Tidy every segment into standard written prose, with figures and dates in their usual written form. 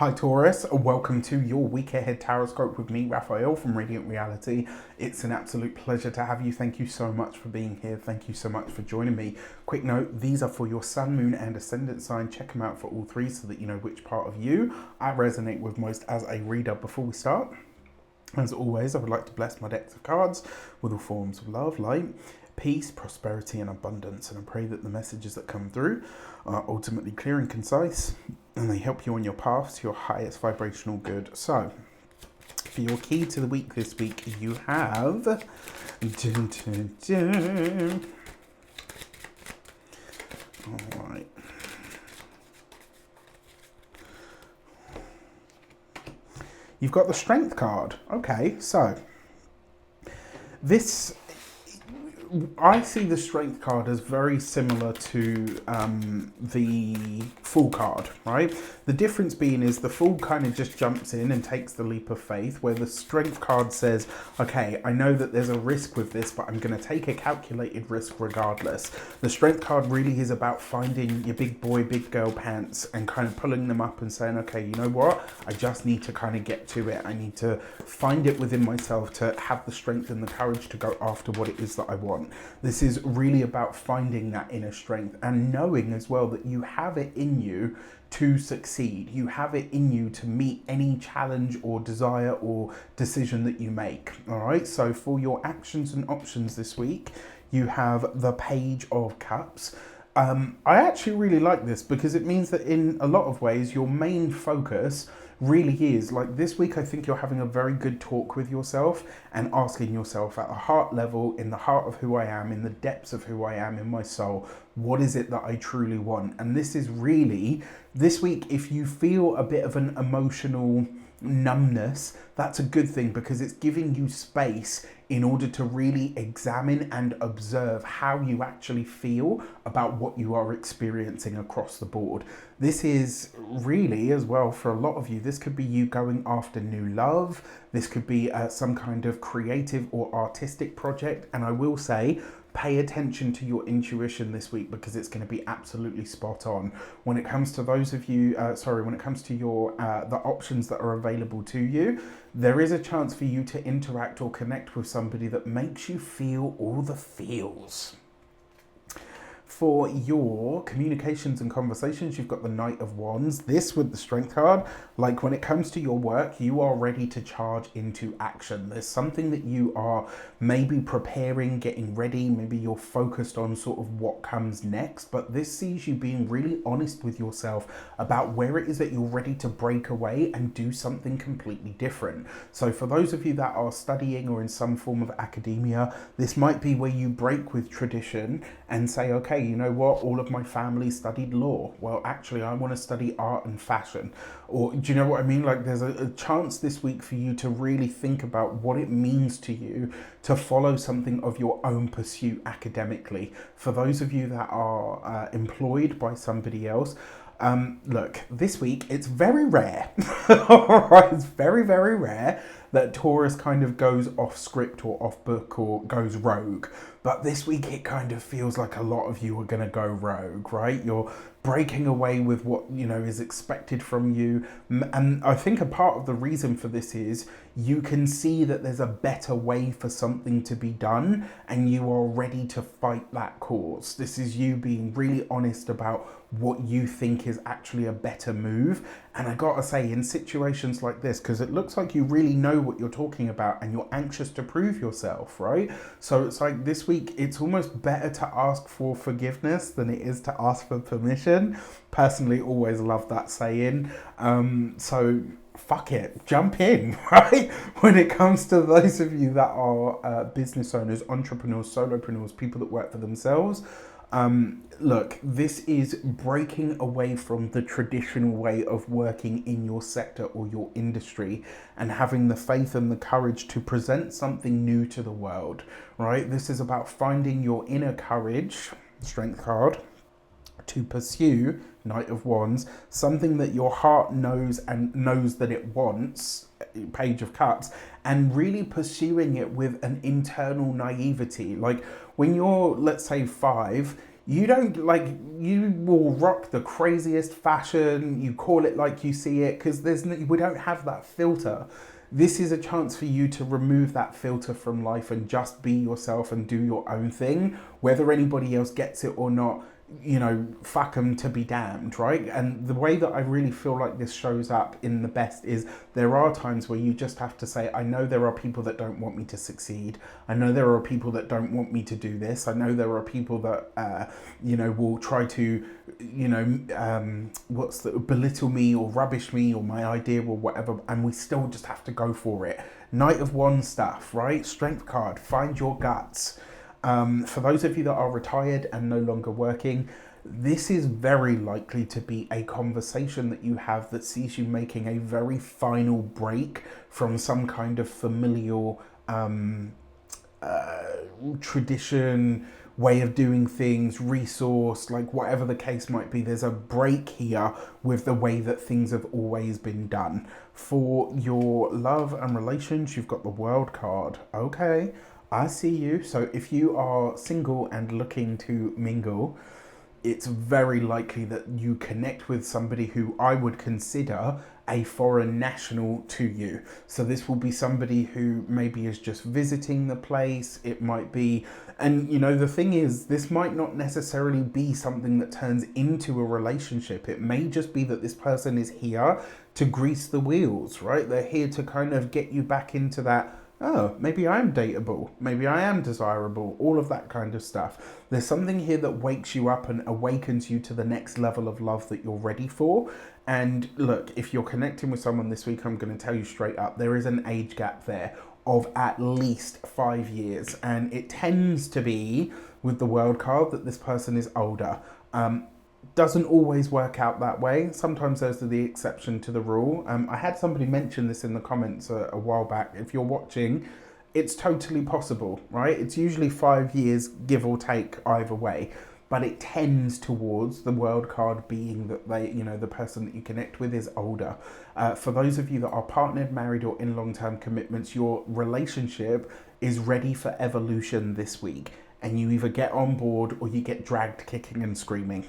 Hi Taurus, welcome to your week ahead tarot with me, Raphael from Radiant Reality. It's an absolute pleasure to have you. Thank you so much for being here. Thank you so much for joining me. Quick note, these are for your sun, moon and ascendant sign. Check them out for all three so that you know which part of you I resonate with most as a reader. Before we start, as always, I would like to bless my decks of cards with all forms of love, light, peace, prosperity and abundance. And I pray that the messages that come through are ultimately clear and concise and they help you on your path to your highest vibrational good. So, for your key to the week this week, you have... All right. You've got the Strength card. Okay, so this... I see the Strength card as very similar to the Fool card, right? The difference being is the Fool kind of just jumps in and takes the leap of faith, where the Strength card says, okay, I know that there's a risk with this, but I'm going to take a calculated risk regardless. The Strength card really is about finding your big boy, big girl pants and kind of pulling them up and saying, okay, you know what? I just need to kind of get to it. I need to find it within myself to have the strength and the courage to go after what it is that I want. This is really about finding that inner strength and knowing as well that you have it in you to succeed. You have it in you to meet any challenge or desire or decision that you make. All right. So for your actions and options this week, you have the Page of Cups. I actually really like this because it means that in a lot of ways, your main focus really is like this week. I think you're having a very good talk with yourself and asking yourself at a heart level, in the heart of who I am, in the depths of who I am, in my soul, what is it that I truly want? And this is really this week, if you feel a bit of an emotional numbness, that's a good thing because it's giving you space in order to really examine and observe how you actually feel about what you are experiencing across the board. This is really, as well, for a lot of you, this could be you going after new love. This could be some kind of creative or artistic project. And I will say, pay attention to your intuition this week because it's going to be absolutely spot on. When it comes to those of you, when it comes to your the options that are available to you, there is a chance for you to interact or connect with somebody that makes you feel all the feels. For your communications and conversations, you've got the Knight of Wands. This with the Strength card, like when it comes to your work, you are ready to charge into action. There's something that you are maybe preparing, getting ready. Maybe you're focused on sort of what comes next, but this sees you being really honest with yourself about where it is that you're ready to break away and do something completely different. So for those of you that are studying or in some form of academia, this might be where you break with tradition and say, okay, you know what, all of my family studied law. Well, actually, I want to study art and fashion. Or do you know what I mean? Like there's a chance this week for you to really think about what it means to you to follow something of your own pursuit academically. For those of you that are employed by somebody else, look, this week, it's very rare, all right, it's very, very rare that Taurus kind of goes off script or off book or goes rogue. But this week, it kind of feels like a lot of you are going to go rogue, right? You're breaking away with what, you know, is expected from you. And I think a part of the reason for this is you can see that there's a better way for something to be done and you are ready to fight that cause. This is you being really honest about what you think is actually a better move. And I gotta say, in situations like this, because it looks like you really know what you're talking about and you're anxious to prove yourself, right? So it's like this week, it's almost better to ask for forgiveness than it is to ask for permission. Personally, always love that saying. So fuck it, jump in, right? When it comes to those of you that are business owners, entrepreneurs, solopreneurs, people that work for themselves, look, this is breaking away from the traditional way of working in your sector or your industry and having the faith and the courage to present something new to the world, right? This is about finding your inner courage, Strength card, to pursue, Knight of Wands, something that your heart knows and knows that it wants, Page of Cups, and really pursuing it with an internal naivety. Like when you're, let's say 5, You don't like, you will rock the craziest fashion, you call it like you see it, because we don't have that filter. This is a chance for you to remove that filter from life and just be yourself and do your own thing, whether anybody else gets it or not. Fuck them to be damned, right? And the way that I really feel like this shows up in the best is there are times where you just have to say, I know there are people that don't want me to succeed. I know there are people that don't want me to do this. I know there are people that, will try to, belittle me or rubbish me or my idea or whatever. And we still just have to go for it. Knight of Wands stuff, right? Strength card, find your guts. For those of you that are retired and no longer working, this is very likely to be a conversation that you have that sees you making a very final break from some kind of familial tradition, way of doing things, resource, like whatever the case might be. There's a break here with the way that things have always been done. For your love and relations, you've got the World card. Okay, I see you. So if you are single and looking to mingle, it's very likely that you connect with somebody who I would consider a foreign national to you. So this will be somebody who maybe is just visiting the place. It might be, and the thing is, this might not necessarily be something that turns into a relationship. It may just be that this person is here to grease the wheels, right? They're here to kind of get you back into that, oh, maybe I'm dateable, maybe I am desirable, all of that kind of stuff. There's something here that wakes you up and awakens you to the next level of love that you're ready for. And look, if you're connecting with someone this week, I'm going to tell you straight up, there is an age gap there of at least 5 years. And it tends to be, with the World card, that this person is older. Doesn't always work out that way. Sometimes those are the exception to the rule. I had somebody mention this in the comments a while back. If you're watching, it's totally possible, right? It's usually 5 years, give or take, either way. But it tends towards the World card being that the person that you connect with is older. For those of you that are partnered, married, or in long-term commitments, your relationship is ready for evolution this week. And you either get on board or you get dragged kicking and screaming.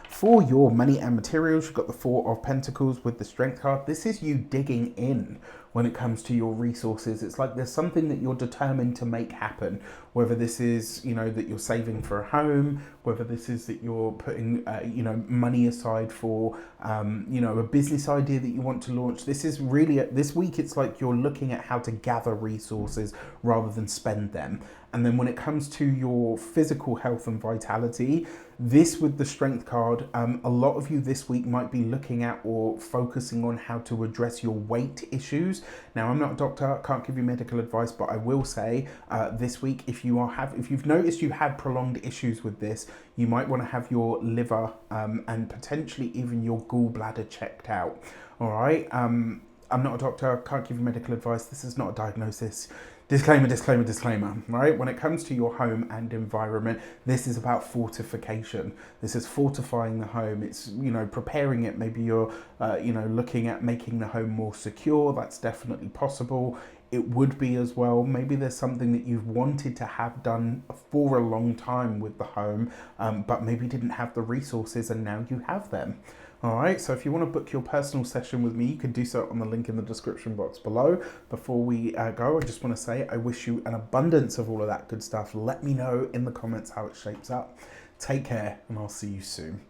For your money and materials, you've got the Four of Pentacles with the Strength card. This is you digging in when it comes to your resources. It's like there's something that you're determined to make happen, whether this is, that you're saving for a home, whether this is that you're putting, money aside for, a business idea that you want to launch. This is really, this week, it's like you're looking at how to gather resources rather than spend them. And then when it comes to your physical health and vitality, this with the Strength card, a lot of you this week might be looking at or focusing on how to address your weight issues. Now, I'm not a doctor, can't give you medical advice, but I will say this week, if you've noticed you had prolonged issues with this, you might want to have your liver and potentially even your gallbladder checked out. All right. I'm not a doctor, can't give you medical advice. This is not a diagnosis. Disclaimer, disclaimer, disclaimer, right? When it comes to your home and environment, this is about fortification. This is fortifying the home. It's, preparing it. Maybe you're, looking at making the home more secure. That's definitely possible. It would be as well. Maybe there's something that you've wanted to have done for a long time with the home, but maybe didn't have the resources and now you have them. All right, so if you want to book your personal session with me, you can do so on the link in the description box below. Before we go, I just want to say I wish you an abundance of all of that good stuff. Let me know in the comments how it shapes up. Take care, and I'll see you soon.